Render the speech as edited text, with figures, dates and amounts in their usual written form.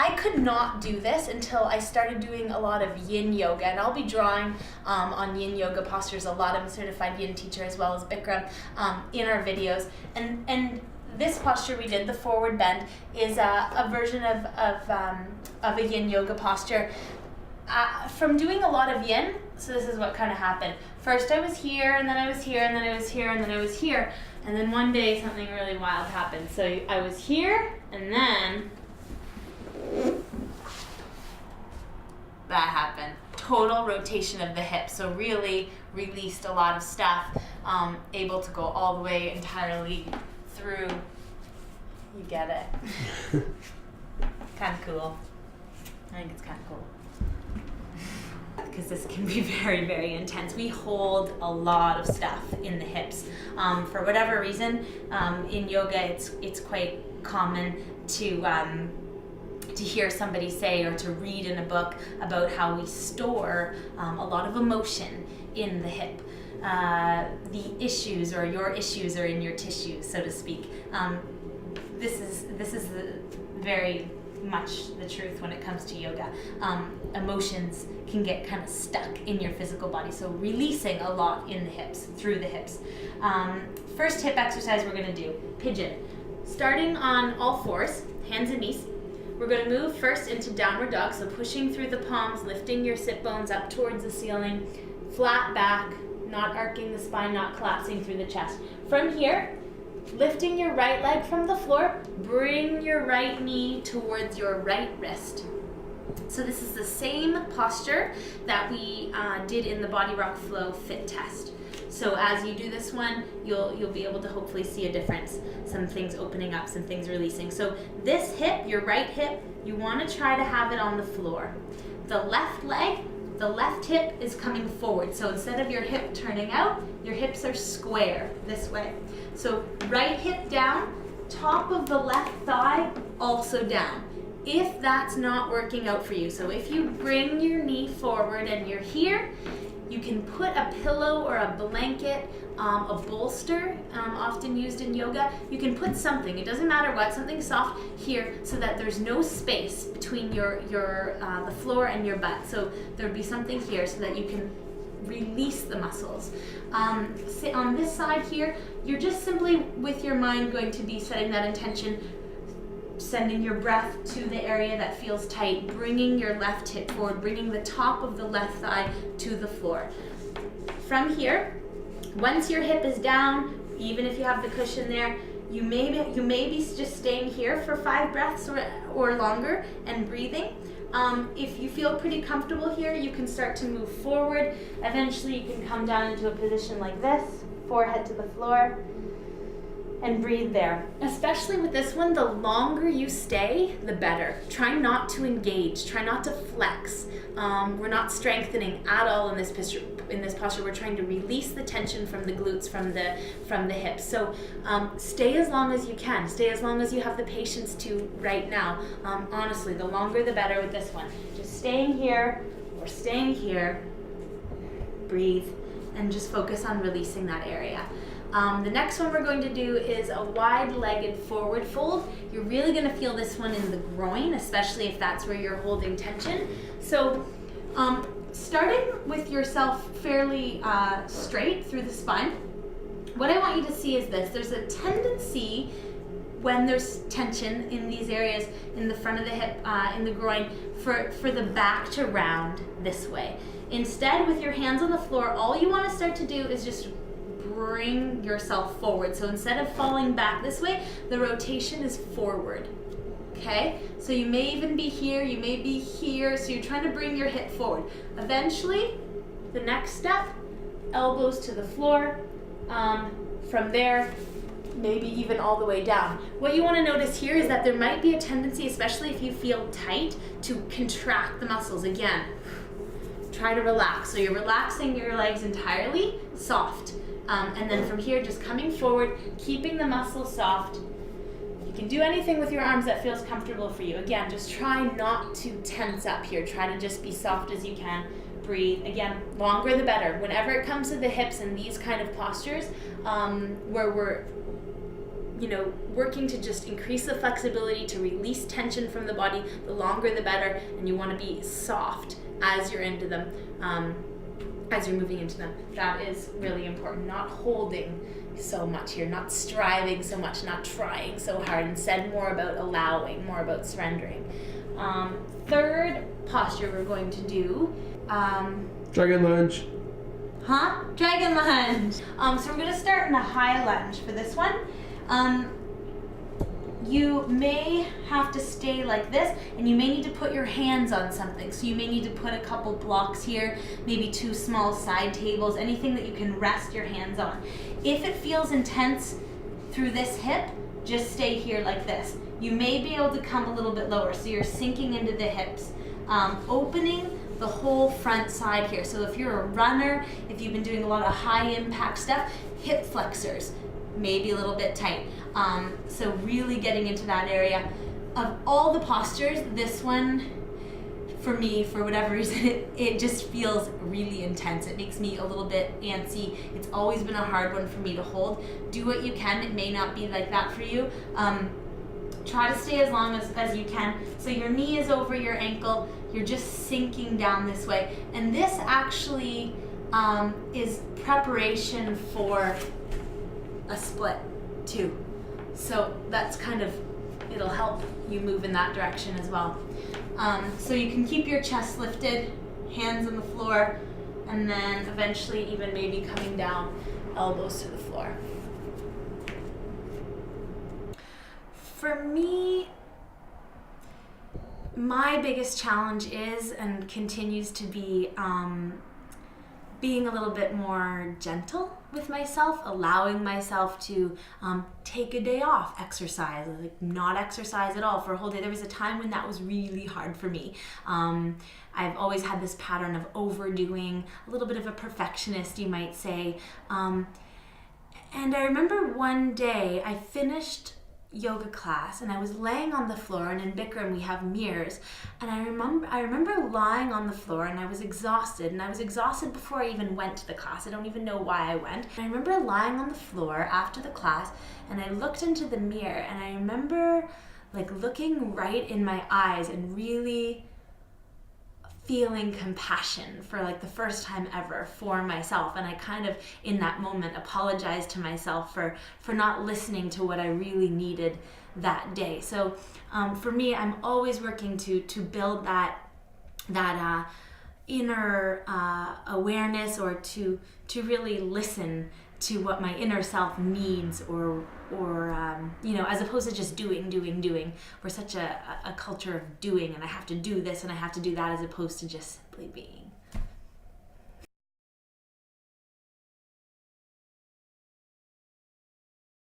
I could not do this until I started doing a lot of yin yoga, and I'll be drawing on yin yoga postures a lot. I'm a certified yin teacher as well as Bikram in our videos, and this posture we did, the forward bend, is a version of a yin yoga posture. From doing a lot of yin, so this is what kind of happened. First I was here, and then I was here, and then I was here, and then I was here, and then one day something really wild happened. So I was here, and then that happened. Total rotation of the hips, so really released a lot of stuff, able to go all the way entirely through. You get it. Kind of cool. I think it's kind of cool. Because this can be very, very intense. We hold a lot of stuff in the hips. For whatever reason, in yoga, it's quite common to hear somebody say or to read in a book about how we store a lot of emotion in the hip. The issues or your issues are in your tissues, so to speak. This is very much the truth when it comes to yoga. Emotions can get kind of stuck in your physical body, so releasing a lot in the hips, through the hips. First hip exercise we're going to do, pigeon. Starting on all fours, hands and knees. We're going to move first into downward dog, so pushing through the palms, lifting your sit bones up towards the ceiling, flat back, not arcing the spine, not collapsing through the chest. From here, lifting your right leg from the floor, bring your right knee towards your right wrist. So this is the same posture that we did in the Bodyrok Flow Fit Test. So as you do this one, you'll be able to hopefully see a difference. Some things opening up, some things releasing. So this hip, your right hip, you want to try to have it on the floor. The left leg, the left hip is coming forward. So instead of your hip turning out, your hips are square this way. So right hip down, top of the left thigh also down. If that's not working out for you, so if you bring your knee forward and you're here, you can put a pillow or a blanket, a bolster, often used in yoga. You can put something, it doesn't matter what, something soft here so that there's no space between the floor and your butt. So there'll be something here so that you can release the muscles. Sit on this side here, you're just simply with your mind going to be setting that intention, sending your breath to the area that feels tight, bringing your left hip forward, bringing the top of the left thigh to the floor. From here, once your hip is down, even if you have the cushion there, you may be just staying here for 5 breaths or longer and breathing. If you feel pretty comfortable here, you can start to move forward. Eventually you can come down into a position like this, forehead to the floor, and breathe there. Especially with this one, the longer you stay, the better. Try not to engage, try not to flex. We're not strengthening at all in this posture. We're trying to release the tension from the glutes, from the hips. So stay as long as you can. Stay as long as you have the patience to right now. Honestly, the longer the better with this one. Just staying here or staying here. Breathe and just focus on releasing that area. The next one we're going to do is a wide-legged forward fold. You're really going to feel this one in the groin, especially if that's where you're holding tension. So starting with yourself fairly straight through the spine, what I want you to see is this. There's a tendency when there's tension in these areas, in the front of the hip, in the groin, for the back to round this way. Instead, with your hands on the floor, all you want to start to do is just bring yourself forward. So instead of falling back this way, the rotation is forward. Okay? So you may even be here, you may be here, so you're trying to bring your hip forward. Eventually, the next step, elbows to the floor. From there, maybe even all the way down. What you want to notice here is that there might be a tendency, especially if you feel tight, to contract the muscles. Again, try to relax. So you're relaxing your legs entirely, soft. And then from here, just coming forward, keeping the muscles soft. You can do anything with your arms that feels comfortable for you. Again, just try not to tense up here. Try to just be soft as you can. Breathe. Again, longer the better. Whenever it comes to the hips and these kind of postures, where we're working to just increase the flexibility, to release tension from the body. The longer the better, and you want to be soft as you're into them, as you're moving into them. That is really important. Not holding so much here, not striving so much, not trying so hard. Instead, more about allowing, more about surrendering. Third posture we're going to do. Dragon lunge. Dragon lunge. So we're going to start in a high lunge for this one. You may have to stay like this, and you may need to put your hands on something. So you may need to put a couple blocks here, maybe 2 small side tables, anything that you can rest your hands on. If it feels intense through this hip, just stay here like this. You may be able to come a little bit lower, so you're sinking into the hips, opening the whole front side here. So if you're a runner, if you've been doing a lot of high impact stuff, hip flexors, maybe a little bit tight. So really getting into that area. Of all the postures, this one, for me, for whatever reason, it just feels really intense. It makes me a little bit antsy. It's always been a hard one for me to hold. Do what you can. It may not be like that for you. Try to stay as long as you can. So your knee is over your ankle. You're just sinking down this way. And this actually is preparation for a split too. So that's kind of, it'll help you move in that direction as well. So you can keep your chest lifted, hands on the floor, and then eventually even maybe coming down, elbows to the floor. For me, my biggest challenge is and continues to be being a little bit more gentle with myself, allowing myself to take a day off, exercise, like not exercise at all for a whole day. There was a time when that was really hard for me. I've always had this pattern of overdoing, a little bit of a perfectionist, you might say. And I remember one day I finished yoga class and I was laying on the floor, and in Bikram we have mirrors, and I remember lying on the floor, and I was exhausted before I even went to the class. I don't even know why I went. And I remember lying on the floor after the class, and I looked into the mirror, and I remember like looking right in my eyes and really feeling compassion for like the first time ever for myself. And I kind of in that moment apologized to myself for not listening to what I really needed that day. So for me, I'm always working to build that inner awareness, or to really listen to what my inner self needs, or as opposed to just doing. We're such a culture of doing, and I have to do this and I have to do that, as opposed to just simply being.